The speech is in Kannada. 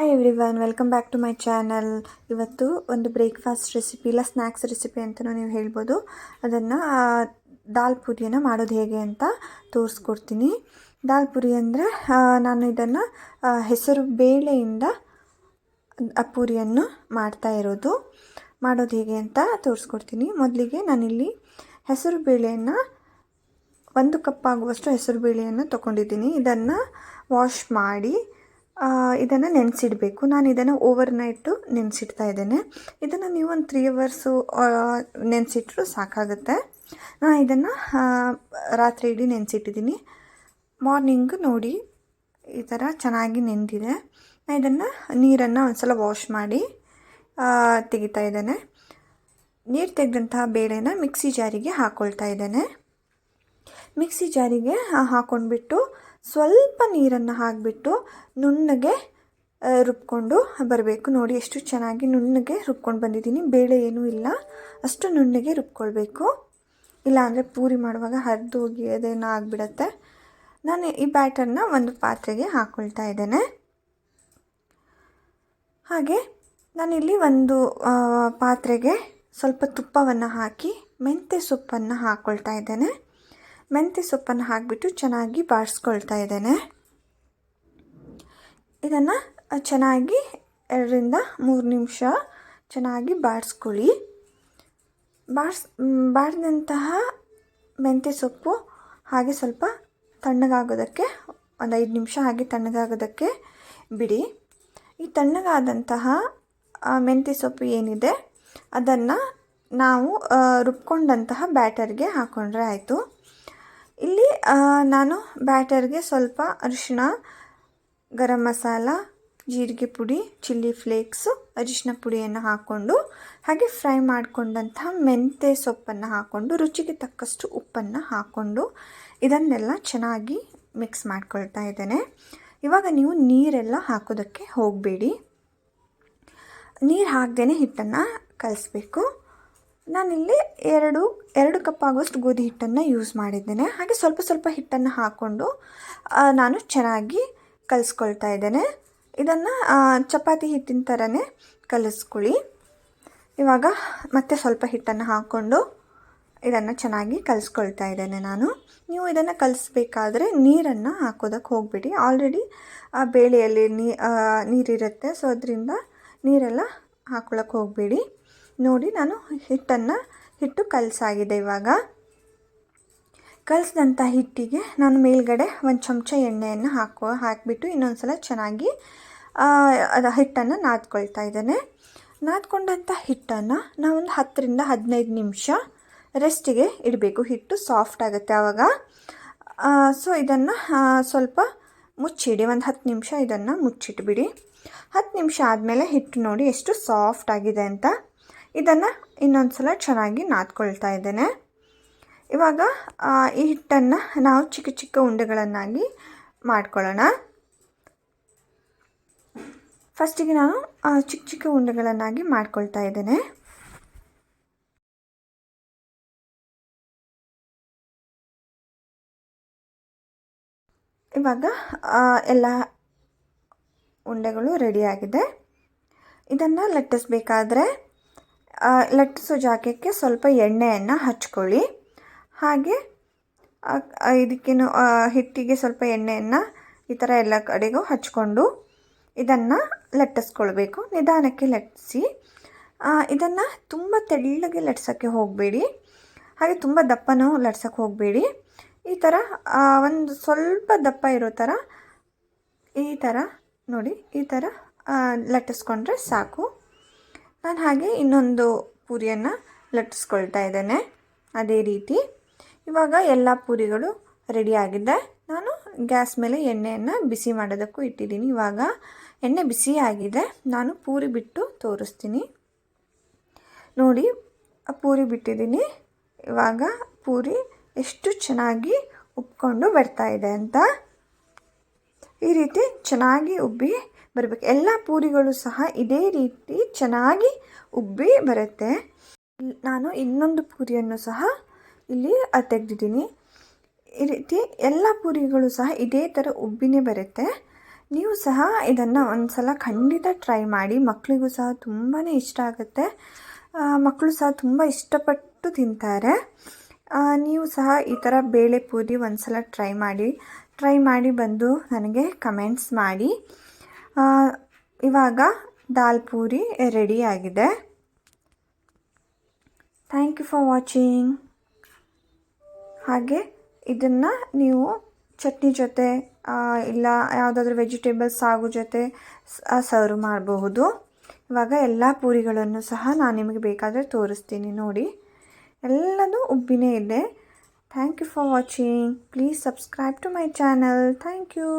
Hi everyone, welcome back to my channel. ಇವತ್ತು ಒಂದು ಬ್ರೇಕ್ಫಾಸ್ಟ್ ರೆಸಿಪಿ ಇಲ್ಲ ಸ್ನ್ಯಾಕ್ಸ್ ರೆಸಿಪಿ ಅಂತಲೂ ನೀವು ಹೇಳ್ಬೋದು. ಅದನ್ನು ದಾಲ್ ಪೂರಿಯನ್ನು ಮಾಡೋದು ಹೇಗೆ ಅಂತ ತೋರಿಸ್ಕೊಡ್ತೀನಿ. ದಾಲ್ ಪೂರಿ ಅಂದರೆ ನಾನು ಇದನ್ನು ಹೆಸರು ಬೇಳೆಯಿಂದ ಪೂರಿಯನ್ನು ಮಾಡ್ತಾ ಇರೋದು. ಮಾಡೋದು ಹೇಗೆ ಅಂತ ತೋರಿಸ್ಕೊಡ್ತೀನಿ. ಮೊದಲಿಗೆ ನಾನಿಲ್ಲಿ ಹೆಸರು ಬೇಳೆಯನ್ನು 1 ಕಪ್ ಆಗುವಷ್ಟು ಹೆಸರು ಬೇಳೆಯನ್ನು ತೊಗೊಂಡಿದ್ದೀನಿ. ಇದನ್ನು ವಾಶ್ ಮಾಡಿ ಇದನ್ನು ನೆನೆಸಿಡಬೇಕು. ನಾನು ಇದನ್ನು ಓವರ್ನೈಟು ನೆನೆಸಿಡ್ತಾ ಇದ್ದೇನೆ. ಇದನ್ನು ನೀವು ಒಂದು 3 ಅವರ್ಸು ನೆನೆಸಿಟ್ರೂ ಸಾಕಾಗುತ್ತೆ. ನಾನು ಇದನ್ನು ರಾತ್ರಿ ಇಡೀ ನೆನೆಸಿಟ್ಟಿದ್ದೀನಿ. ಮಾರ್ನಿಂಗ್ ನೋಡಿ ಈ ಥರ ಚೆನ್ನಾಗಿ ನೆಂದಿದೆ. ನಾನು ಇದನ್ನು ನೀರನ್ನು ಒಂದು ಸಲ ವಾಶ್ ಮಾಡಿ ತೆಗಿತಾ ಇದ್ದೇನೆ. ನೀರು ತೆಗೆದಂತಹ ಬೇಳೆನ ಮಿಕ್ಸಿ ಜಾರಿಗೆ ಹಾಕ್ಕೊಳ್ತಾ ಇದ್ದೇನೆ. ಮಿಕ್ಸಿ ಜಾರಿಗೆ ಹಾಕ್ಕೊಂಡ್ಬಿಟ್ಟು ಸ್ವಲ್ಪ ನೀರನ್ನು ಹಾಕಿಬಿಟ್ಟು ನುಣ್ಣಗೆ ರುಬ್ಕೊಂಡು ಬರಬೇಕು. ನೋಡಿ ಎಷ್ಟು ಚೆನ್ನಾಗಿ ನುಣ್ಣಗೆ ರುಬ್ಕೊಂಡು ಬಂದಿದ್ದೀನಿ. ಬೇಳೆ ಏನೂ ಇಲ್ಲ, ಅಷ್ಟು ನುಣ್ಣಗೆ ರುಬ್ಕೊಳ್ಬೇಕು. ಇಲ್ಲಾಂದರೆ ಪೂರಿ ಮಾಡುವಾಗ ಹರಿದು ಹೋಗಿ ಅದೇನೋ ಆಗಿಬಿಡತ್ತೆ. ನಾನು ಈ ಬ್ಯಾಟರ್ನ ಒಂದು ಪಾತ್ರೆಗೆ ಹಾಕ್ಕೊಳ್ತಾ ಇದ್ದೇನೆ. ಹಾಗೆ ನಾನಿಲ್ಲಿ ಒಂದು ಪಾತ್ರೆಗೆ ಸ್ವಲ್ಪ ತುಪ್ಪವನ್ನು ಹಾಕಿ ಮೆಂತ್ಯ ಸೊಪ್ಪನ್ನು ಹಾಕ್ಕೊಳ್ತಾ ಇದ್ದೇನೆ. ಮೆಂತ್ಯ ಸೊಪ್ಪನ್ನು ಹಾಕಿಬಿಟ್ಟು ಚೆನ್ನಾಗಿ ಬಾಡಿಸ್ಕೊಳ್ತಾ ಇದ್ದೇನೆ. ಇದನ್ನು ಚೆನ್ನಾಗಿ 2 ರಿಂದ 3 ನಿಮಿಷ ಚೆನ್ನಾಗಿ ಬಾಡಿಸ್ಕೊಳ್ಳಿ. ಬಾಡಿದಂತಹ ಮೆಂತ್ಯ ಸೊಪ್ಪು ಹಾಗೆ ಸ್ವಲ್ಪ ತಣ್ಣಗಾಗೋದಕ್ಕೆ ಒಂದು 5 ನಿಮಿಷ ಹಾಗೆ ತಣ್ಣಗಾಗೋದಕ್ಕೆ ಬಿಡಿ. ಈ ತಣ್ಣಗಾದಂತಹ ಮೆಂತ್ಯ ಸೊಪ್ಪು ಏನಿದೆ ಅದನ್ನು ನಾವು ರುಬ್ಕೊಂಡಂತಹ ಬ್ಯಾಟರ್ಗೆ ಹಾಕ್ಕೊಂಡ್ರೆ ಆಯಿತು. ಇಲ್ಲಿ ನಾನು ಬ್ಯಾಟರ್ಗೆ ಸ್ವಲ್ಪ ಅರಿಶಿಣ, ಗರಂ ಮಸಾಲ, ಜೀರಿಗೆ ಪುಡಿ, ಚಿಲ್ಲಿ ಫ್ಲೇಕ್ಸು, ಅರಿಶಿಣ ಪುಡಿಯನ್ನು ಹಾಕ್ಕೊಂಡು ಹಾಗೆ ಫ್ರೈ ಮಾಡಿಕೊಂಡಂತಹ ಮೆಂತ್ಯ ಸೊಪ್ಪನ್ನು ಹಾಕ್ಕೊಂಡು ರುಚಿಗೆ ತಕ್ಕಷ್ಟು ಉಪ್ಪನ್ನು ಹಾಕ್ಕೊಂಡು ಇದನ್ನೆಲ್ಲ ಚೆನ್ನಾಗಿ ಮಿಕ್ಸ್ ಮಾಡ್ಕೊಳ್ತಾ ಇದ್ದೇನೆ. ಇವಾಗ ನೀವು ನೀರೆಲ್ಲ ಹಾಕೋದಕ್ಕೆ ಹೋಗಬೇಡಿ. ನೀರು ಹಾಕ್ದೇ ಹಿಟ್ಟನ್ನು ಕಲಿಸ್ಬೇಕು. ನಾನಿಲ್ಲಿ 2 ಕಪ್ ಆಗೋಷ್ಟು ಗೋಧಿ ಹಿಟ್ಟನ್ನು ಯೂಸ್ ಮಾಡಿದ್ದೇನೆ. ಹಾಗೆ ಸ್ವಲ್ಪ ಹಿಟ್ಟನ್ನು ಹಾಕ್ಕೊಂಡು ನಾನು ಚೆನ್ನಾಗಿ ಕಲಿಸ್ಕೊಳ್ತಾ ಇದ್ದೇನೆ. ಇದನ್ನು ಚಪಾತಿ ಹಿಟ್ಟಿನ ಥರನೇ ಕಲಿಸ್ಕೊಳ್ಳಿ. ಇವಾಗ ಮತ್ತೆ ಸ್ವಲ್ಪ ಹಿಟ್ಟನ್ನು ಹಾಕ್ಕೊಂಡು ಇದನ್ನು ಚೆನ್ನಾಗಿ ಕಲಿಸ್ಕೊಳ್ತಾ ಇದ್ದೇನೆ ನಾನು. ನೀವು ಇದನ್ನು ಕಲಿಸ್ಬೇಕಾದ್ರೆ ನೀರನ್ನು ಹಾಕೋದಕ್ಕೆ ಹೋಗಬೇಡಿ. ಆಲ್ರೆಡಿ ಬೇಳೆಯಲ್ಲಿ ನೀರಿರುತ್ತೆ, ಸೊ ಅದರಿಂದ ನೀರೆಲ್ಲ ಹಾಕ್ಕೊಳ್ಳೋಕ್ಕೆ ಹೋಗಬೇಡಿ. ನೋಡಿ ನಾನು ಹಿಟ್ಟು ಕಲಸಾಗಿದೆ. ಇವಾಗ ಕಲಸಿದಂಥ ಹಿಟ್ಟಿಗೆ ನಾನು ಮೇಲ್ಗಡೆ 1 ಚಮಚ ಎಣ್ಣೆಯನ್ನು ಹಾಕಿಬಿಟ್ಟು ಇನ್ನೊಂದು ಸಲ ಚೆನ್ನಾಗಿ ಹಿಟ್ಟನ್ನು ನಾದ್ಕೊಳ್ತಾ ಇದ್ದೇನೆ. ನಾದ್ಕೊಂಡಂಥ ಹಿಟ್ಟನ್ನು ನಾವೊಂದು 10 ರಿಂದ 15 ನಿಮಿಷ ರೆಸ್ಟಿಗೆ ಇಡಬೇಕು. ಹಿಟ್ಟು ಸಾಫ್ಟ್ ಆಗುತ್ತೆ ಆವಾಗ. ಸೊ ಇದನ್ನು ಸ್ವಲ್ಪ ಮುಚ್ಚಿಡಿ. ಒಂದು 10 ನಿಮಿಷ ಇದನ್ನು ಮುಚ್ಚಿಟ್ಬಿಡಿ. 10 ನಿಮಿಷ ಆದಮೇಲೆ ಹಿಟ್ಟು ನೋಡಿ ಎಷ್ಟು ಸಾಫ್ಟ್ ಆಗಿದೆ ಅಂತ. ಇದನ್ನು ಇನ್ನೊಂದು ಸಲ ಚೆನ್ನಾಗಿ ನಾದ್ಕೊಳ್ತಾ ಇದ್ದೇನೆ. ಇವಾಗ ಈ ಹಿಟ್ಟನ್ನು ನಾವು ಚಿಕ್ಕ ಉಂಡೆಗಳನ್ನಾಗಿ ಮಾಡ್ಕೊಳ್ಳೋಣ. ಫಸ್ಟಿಗೆ ನಾನು ಚಿಕ್ಕ ಉಂಡೆಗಳನ್ನಾಗಿ ಮಾಡ್ಕೊಳ್ತಾ ಇದ್ದೇನೆ. ಇವಾಗ ಎಲ್ಲ ಉಂಡೆಗಳು ರೆಡಿಯಾಗಿದೆ. ಇದನ್ನು ಲಟ್ಟಿಸಬೇಕಾದ್ರೆ ಲಟ್ಟಿಸೋ ಜಾಗಕ್ಕೆ ಸ್ವಲ್ಪ ಎಣ್ಣೆಯನ್ನು ಹಚ್ಕೊಳ್ಳಿ. ಹಾಗೆ ಇದಕ್ಕೇನು ಹಿಟ್ಟಿಗೆ ಸ್ವಲ್ಪ ಎಣ್ಣೆಯನ್ನು ಈ ಥರ ಎಲ್ಲ ಕಡೆಗೂ ಹಚ್ಕೊಂಡು ಇದನ್ನು ಲಟ್ಟಿಸ್ಕೊಳ್ಬೇಕು. ನಿಧಾನಕ್ಕೆ ಲಟ್ಟಿಸಿ. ಇದನ್ನು ತುಂಬ ತೆಳ್ಳಗೆ ಲಟ್ಸೋಕ್ಕೆ ಹೋಗಬೇಡಿ, ಹಾಗೆ ತುಂಬ ದಪ್ಪನೂ ಲಟ್ಸೋಕ್ಕೆ ಹೋಗಬೇಡಿ. ಈ ಥರ ಒಂದು ಸ್ವಲ್ಪ ದಪ್ಪ ಇರೋ ಥರ ಈ ಥರ ನೋಡಿ, ಈ ಥರ ಲಟ್ಟಿಸ್ಕೊಂಡ್ರೆ ಸಾಕು. ನಾನು ಹಾಗೆ ಇನ್ನೊಂದು ಪೂರಿಯನ್ನು ಲಟ್ಟಿಸ್ಕೊಳ್ತಾ ಇದ್ದೇನೆ ಅದೇ ರೀತಿ. ಇವಾಗ ಎಲ್ಲ ಪೂರಿಗಳು ರೆಡಿಯಾಗಿದೆ. ನಾನು ಗ್ಯಾಸ್ ಮೇಲೆ ಎಣ್ಣೆಯನ್ನು ಬಿಸಿ ಮಾಡೋದಕ್ಕೂ ಇಟ್ಟಿದ್ದೀನಿ. ಇವಾಗ ಎಣ್ಣೆ ಬಿಸಿ ಆಗಿದೆ. ನಾನು ಪೂರಿ ಬಿಟ್ಟು ತೋರಿಸ್ತೀನಿ. ನೋಡಿ ಪೂರಿ ಬಿಟ್ಟಿದ್ದೀನಿ. ಇವಾಗ ಪೂರಿ ಎಷ್ಟು ಚೆನ್ನಾಗಿ ಉಬ್ಕೊಂಡು ಬರ್ತಾ ಇದೆ ಅಂತ. ಈ ರೀತಿ ಚೆನ್ನಾಗಿ ಉಬ್ಬಿ ಬರಬೇಕು. ಎಲ್ಲ ಪೂರಿಗಳು ಸಹ ಇದೇ ರೀತಿ ಚೆನ್ನಾಗಿ ಉಬ್ಬಿ ಬರುತ್ತೆ. ನಾನು ಇನ್ನೊಂದು ಪೂರಿಯನ್ನು ಸಹ ಇಲ್ಲಿ ತೆಗೆದಿದ್ದೀನಿ. ಈ ರೀತಿ ಎಲ್ಲ ಪೂರಿಗಳು ಸಹ ಇದೇ ಥರ ಉಬ್ಬಿನೇ ಬರುತ್ತೆ. ನೀವು ಸಹ ಇದನ್ನು ಒಂದು ಸಲ ಖಂಡಿತ ಟ್ರೈ ಮಾಡಿ. ಮಕ್ಕಳಿಗೂ ಸಹ ತುಂಬಾ ಇಷ್ಟ ಆಗುತ್ತೆ. ಮಕ್ಕಳು ಸಹ ತುಂಬ ಇಷ್ಟಪಟ್ಟು ತಿಂತಾರೆ. ನೀವು ಸಹ ಈ ಥರ ಬೇಳೆ ಪೂರಿ ಒಂದು ಸಲ ಟ್ರೈ ಮಾಡಿ ಬಂದು ನನಗೆ ಕಮೆಂಟ್ಸ್ ಮಾಡಿ. ಇವಾಗ ದಾಲ್ ಪೂರಿ ರೆಡಿಯಾಗಿದೆ. Thank you for watching. ಹಾಗೆ ಇದನ್ನು ನೀವು ಚಟ್ನಿ ಜೊತೆ ಇಲ್ಲ ಯಾವುದಾದ್ರೂ ವೆಜಿಟೇಬಲ್ಸ್ ಸಾಗು ಜೊತೆ ಸರ್ವ್ ಮಾಡಬಹುದು. ಇವಾಗ ಎಲ್ಲ ಪೂರಿಗಳನ್ನು ಸಹ ನಾನು ನಿಮಗೆ ಬೇಕಾದರೆ ತೋರಿಸ್ತೀನಿ ನೋಡಿ. ಎಲ್ಲನೂ ಉಬ್ಬಿನೇ ಇದೆ. Thank you for watching. Please subscribe to my channel. Thank you.